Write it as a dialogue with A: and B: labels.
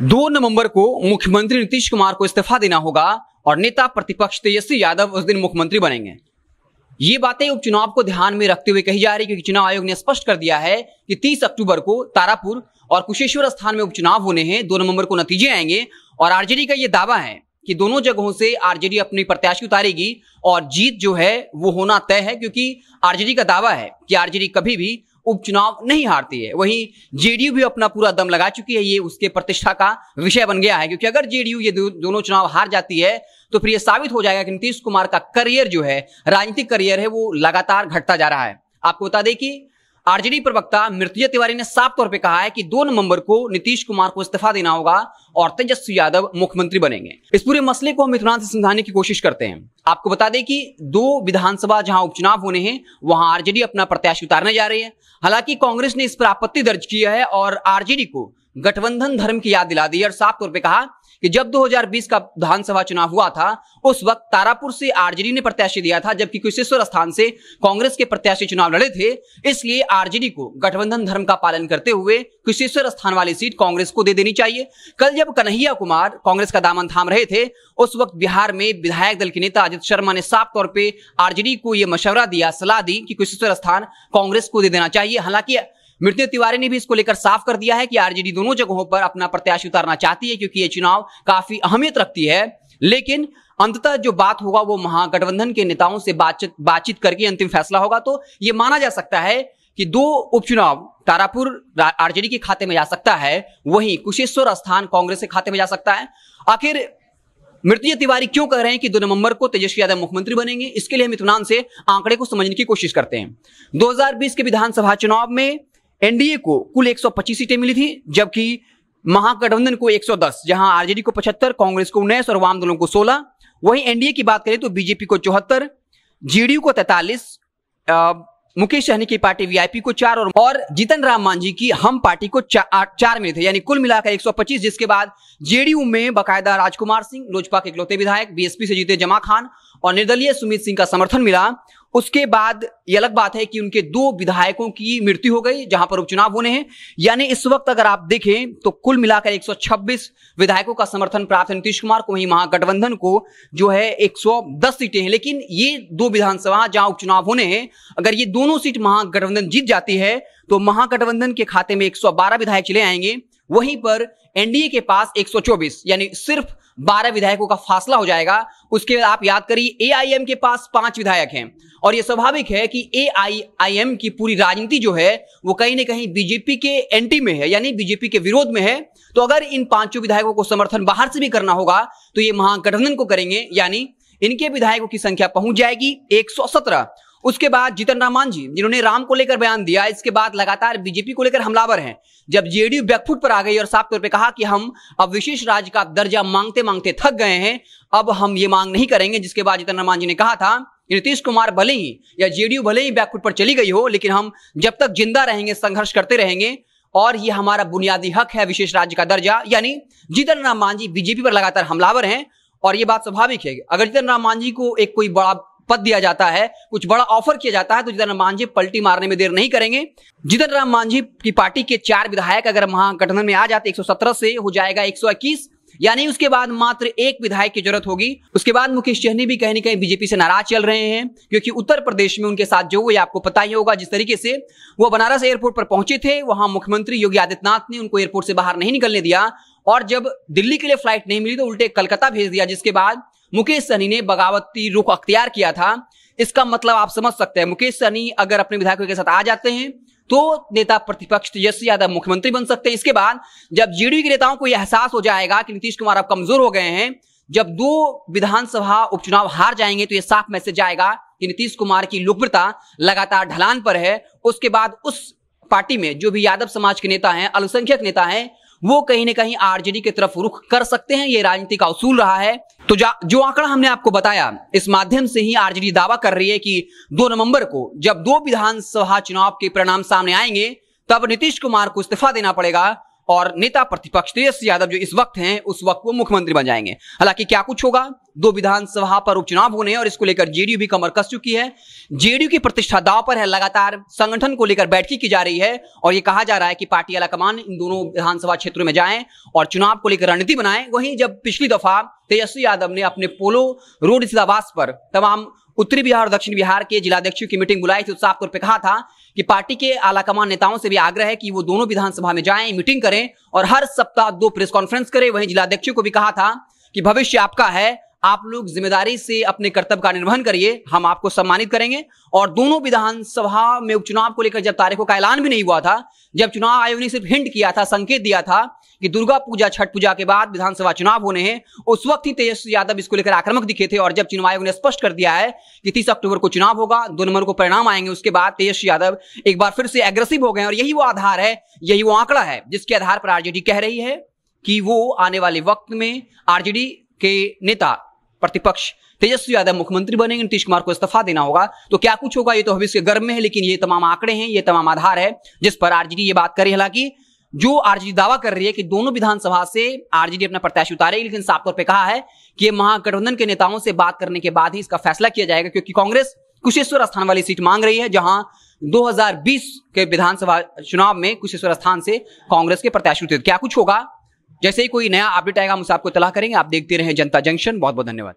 A: 2 नवंबर को मुख्यमंत्री नीतीश कुमार को इस्तीफा देना होगा और नेता प्रतिपक्ष तेजस्वी यादव उस दिन मुख्यमंत्री बनेंगे। ये बातें उपचुनाव को ध्यान में रखते हुए कही जा रही है, क्योंकि चुनाव आयोग ने स्पष्ट कर दिया है कि 30 अक्टूबर को तारापुर और कुशेश्वर स्थान में उपचुनाव होने हैं। 2 नवंबर को नतीजे आएंगे और आरजेडी का यह दावा है कि दोनों जगहों से आरजेडी अपनी प्रत्याशी उतारेगी और जीत जो है वो होना तय है, क्योंकि आरजेडी का दावा है कि आरजेडी कभी भी उपचुनाव नहीं हारती है। वहीं जेडीयू भी अपना पूरा दम लगा चुकी है। ये उसके प्रतिष्ठा का विषय बन गया है, क्योंकि अगर जेडीयू ये दोनों चुनाव हार जाती है तो फिर ये साबित हो जाएगा कि नीतीश कुमार का करियर जो है, राजनीतिक करियर है, वो लगातार घटता जा रहा है। आपको बता दें कि आरजेडी प्रवक्ता मृत्युंजय तिवारी ने साफ तौर पे कहा है कि 2 नवंबर को नीतीश कुमार को इस्तीफा देना होगा और तेजस्वी यादव मुख्यमंत्री बनेंगे। इस पूरे मसले को हम इत्मीनान से समझाने की कोशिश करते हैं। आपको बता दें कि 2 विधानसभा जहां उपचुनाव होने हैं वहां आरजेडी अपना प्रत्याशी उतारने जा रही है। हालांकि कांग्रेस ने इस पर आपत्ति दर्ज किया है और आरजेडी को गठबंधन धर्म की याद दिला दी और साफ तौर पर कहा कि जब 2020 का विधानसभा चुनाव हुआ था उस वक्त तारापुर से आरजेडी ने प्रत्याशी दिया था, जबकि कुशेश्वर स्थान से कांग्रेस के प्रत्याशी चुनाव लड़े थे। इसलिए आरजेडी को गठबंधन धर्म का पालन करते हुए कुशेश्वर स्थान वाली सीट कांग्रेस को दे देनी चाहिए। कल जब कन्हैया कुमार कांग्रेस का दामन थाम रहे थे उस वक्त बिहार में विधायक दल के नेता अजित शर्मा ने साफ तौर पर आरजेडी को यह मशवरा दिया, सलाह दी कि कुशेश्वर स्थान कांग्रेस को दे देना चाहिए। हालांकि मृत्युंजय तिवारी ने भी इसको लेकर साफ कर दिया है कि आरजेडी दोनों जगहों पर अपना प्रत्याशी उतारना चाहती है, क्योंकि ये चुनाव काफी अहमियत रखती है। लेकिन अंततः जो बात होगा वो महागठबंधन के नेताओं से बातचीत करके अंतिम फैसला होगा। तो ये माना जा सकता है कि 2 उपचुनाव तारापुर आरजेडी के खाते में जा सकता है, वहीं कुशेश्वर स्थान कांग्रेस के खाते में जा सकता है। आखिर मृत्युंजय तिवारी क्यों कह रहे हैं कि 2 नवंबर को तेजस्वी यादव मुख्यमंत्री बनेंगे? इसके लिए हम इत्मीनान से आंकड़े को समझने की कोशिश करते हैं। 2020 के विधानसभा चुनाव में एनडीए को कुल 125 सीटें मिली थी, जबकि महागठबंधन को 110, जहां आरजेडी को 75, कांग्रेस को 19 और वाम दलों को 16। वहीं एनडीए की बात करें तो बीजेपी को 74, जेडीयू को 43, मुकेश सहनी की पार्टी वीआईपी को 4 और जीतन राम मांझी की हम पार्टी को 4 मिले थे, यानी कुल मिलाकर 125। जिसके बाद जेडीयू में बाकायदा राजकुमार सिंह, लोजपा के इकलौते विधायक, बीएसपी से जीते जमा खान और निर्दलीय सुमित सिंह का समर्थन मिला। उसके बाद ये अलग बात है कि उनके 2 विधायकों की मृत्यु हो गई जहां पर उपचुनाव होने हैं। यानी इस वक्त अगर आप देखें तो कुल मिलाकर 126 विधायकों का समर्थन प्राप्त है नीतीश कुमार को। वहीं महागठबंधन को जो है 110 सीटें हैं। लेकिन ये 2 विधानसभा जहां उपचुनाव होने हैं, अगर ये दोनों सीट महागठबंधन जीत जाती है तो महागठबंधन के खाते में 112 विधायक चले आएंगे। वहीं पर एनडीए के पास 124, यानी सिर्फ 12 विधायकों का फासला हो जाएगा। उसके बाद आप याद करिए एआईएम के पास 5 विधायक हैं और यह स्वाभाविक है कि एआईएम की पूरी राजनीति जो है वो कहीं ना कहीं बीजेपी के एंटी में है, यानी बीजेपी के विरोध में है। तो अगर इन 5 विधायकों को समर्थन बाहर से भी करना होगा तो ये महागठबंधन को करेंगे, यानी इनके विधायकों की संख्या पहुंच जाएगी 117। उसके बाद जीतन राम मांझी, जिन्होंने राम को लेकर बयान दिया, इसके बाद लगातार बीजेपी को लेकर हमलावर हैं। जब जेडीयू बैकफुट पर आ गई और साफ तौर पे कहा कि हम अब विशेष राज्य का दर्जा मांगते मांगते थक गए हैं, अब हम ये मांग नहीं करेंगे। जिसके बाद जीतन राम मांझी ने कहा था नीतीश कुमार भले ही या जेडीयू भले ही बैकफुट पर चली गई हो, लेकिन हम जब तक जिंदा रहेंगे संघर्ष करते रहेंगे और ये हमारा बुनियादी हक है विशेष राज्य का दर्जा। यानी जीतन राम मांझी बीजेपी पर लगातार हमलावर हैं और ये बात स्वाभाविक है। अगर जीतन राम मांझी को एक कोई बड़ा पद दिया जाता है, कुछ बड़ा ऑफर किया जाता है, तो जीतन राम मांझी पलटी मारने में देर नहीं करेंगे। जीतन राम मांझी की पार्टी के 4 विधायक अगर महागठबंधन में आ जाते 117 से हो जाएगा 121, यानी उसके बाद मात्र 1 विधायक की जरूरत होगी। उसके बाद मुकेश सहनी भी कहीं ना कहीं बीजेपी से नाराज चल रहे हैं, क्योंकि उत्तर प्रदेश में उनके साथ जो हुआ आपको पता ही होगा। जिस तरीके से वो बनारस एयरपोर्ट पर पहुंचे थे, वहां मुख्यमंत्री योगी आदित्यनाथ ने उनको एयरपोर्ट से बाहर नहीं निकलने दिया और जब दिल्ली के लिए फ्लाइट नहीं मिली तो उल्टे कलकत्ता भेज दिया। जिसके बाद मुकेश सहनी ने बगावती रुख अख्तियार किया था। इसका मतलब आप समझ सकते हैं, मुकेश सहनी अगर अपने विधायकों के साथ आ जाते हैं तो नेता प्रतिपक्ष तेजस्वी यादव मुख्यमंत्री बन सकते हैं। इसके बाद जब जेडीयू के नेताओं को यह एहसास हो जाएगा कि नीतीश कुमार अब कमजोर हो गए हैं, जब 2 विधानसभा उपचुनाव हार जाएंगे तो यह साफ मैसेज आएगा कि नीतीश कुमार की लोकप्रियता लगातार ढलान पर है। उसके बाद उस पार्टी में जो भी यादव समाज के नेता हैं, अल्पसंख्यक नेता हैं, वो कहीं ना कहीं आरजेडी की तरफ रुख कर सकते हैं। ये राजनीति का उसूल रहा है। तो जो आंकड़ा हमने आपको बताया, इस माध्यम से ही आरजेडी दावा कर रही है कि 2 नवंबर को जब 2 विधानसभा चुनाव के परिणाम सामने आएंगे तब नीतीश कुमार को इस्तीफा देना पड़ेगा और नेता प्रतिपक्ष तेजस्वी यादव जो इस वक्त हैं उस वक्त वो मुख्यमंत्री बन जाएंगे। हालांकि क्या कुछ होगा 2 विधानसभा पर उपचुनाव होने हैं और इसको लेकर जेडीयू भी कमर कस चुकी है। जेडीयू की प्रतिष्ठा दांव पर है, लगातार संगठन को लेकर बैठकें की जा रही है और यह कहा जा रहा है कि पार्टी आलाकमान इन दोनों विधानसभा क्षेत्रों में जाएं और चुनाव को लेकर रणनीति बनाएं। वहीं जब पिछली दफा तेजस्वी यादव ने अपने पोलो रोड स्थित आवास पर तमाम उत्तरी बिहार और दक्षिण बिहार के जिलाध्यक्षों की मीटिंग बुलाई थी, तो साफ तौर पर कहा था कि पार्टी के आलाकमान नेताओं से भी आग्रह है कि वो दोनों विधानसभा में जाएं, मीटिंग करें और हर सप्ताह 2 प्रेस कॉन्फ्रेंस करें। वहीं जिलाध्यक्षों को भी कहा था कि भविष्य आपका है, आप लोग जिम्मेदारी से अपने कर्तव्य का निर्वहन करिए, हम आपको सम्मानित करेंगे। और दोनों विधानसभा में उपचुनाव को लेकर जब तारीखों का ऐलान भी नहीं हुआ था, जब चुनाव आयोग ने सिर्फ हिंट किया था, संकेत दिया था कि दुर्गा पूजा छठ पूजा के बाद विधानसभा चुनाव होने हैं, उस वक्त ही तेजस्वी यादव इसको लेकर आक्रामक दिखे थे। और जब चुनाव आयोग ने स्पष्ट कर दिया है कि 30 अक्टूबर को चुनाव होगा, 2 नवंबर को परिणाम आएंगे, उसके बाद तेजस्वी यादव एक बार फिर से एग्रेसिव हो गए। और यही वो आधार है, यही वो आंकड़ा है जिसके आधार पर आरजेडी कह रही है कि वो आने वाले वक्त में आरजेडी के नेता प्रतिपक्ष तेजस्वी यादव मुख्यमंत्री बनेंगे, नीतीश कुमार को इस्तीफा देना होगा। तो क्या कुछ होगा ये तो भविष्य गर्भ में है, लेकिन ये तमाम आंकड़े हैं, ये तमाम आधार है जिस पर आरजेडी ये बात कर रही है। हालांकि जो आरजेडी दावा कर रही है कि दोनों विधानसभा से आरजेडी अपना प्रत्याशी उतारेगी, लेकिन साफ तौर पर कहा है कि ये महागठबंधन के नेताओं से बात करने के बाद ही इसका फैसला किया जाएगा, क्योंकि कांग्रेस कुशेश्वर स्थान वाली सीट मांग रही है, जहां 2020 के विधानसभा चुनाव में कुशेश्वर स्थान से कांग्रेस के प्रत्याशी उतरे। क्या कुछ होगा, जैसे ही कोई नया अपडेट आएगा हम आपको इत्तला करेंगे। आप देखते रहें जनता जंक्शन। बहुत बहुत धन्यवाद।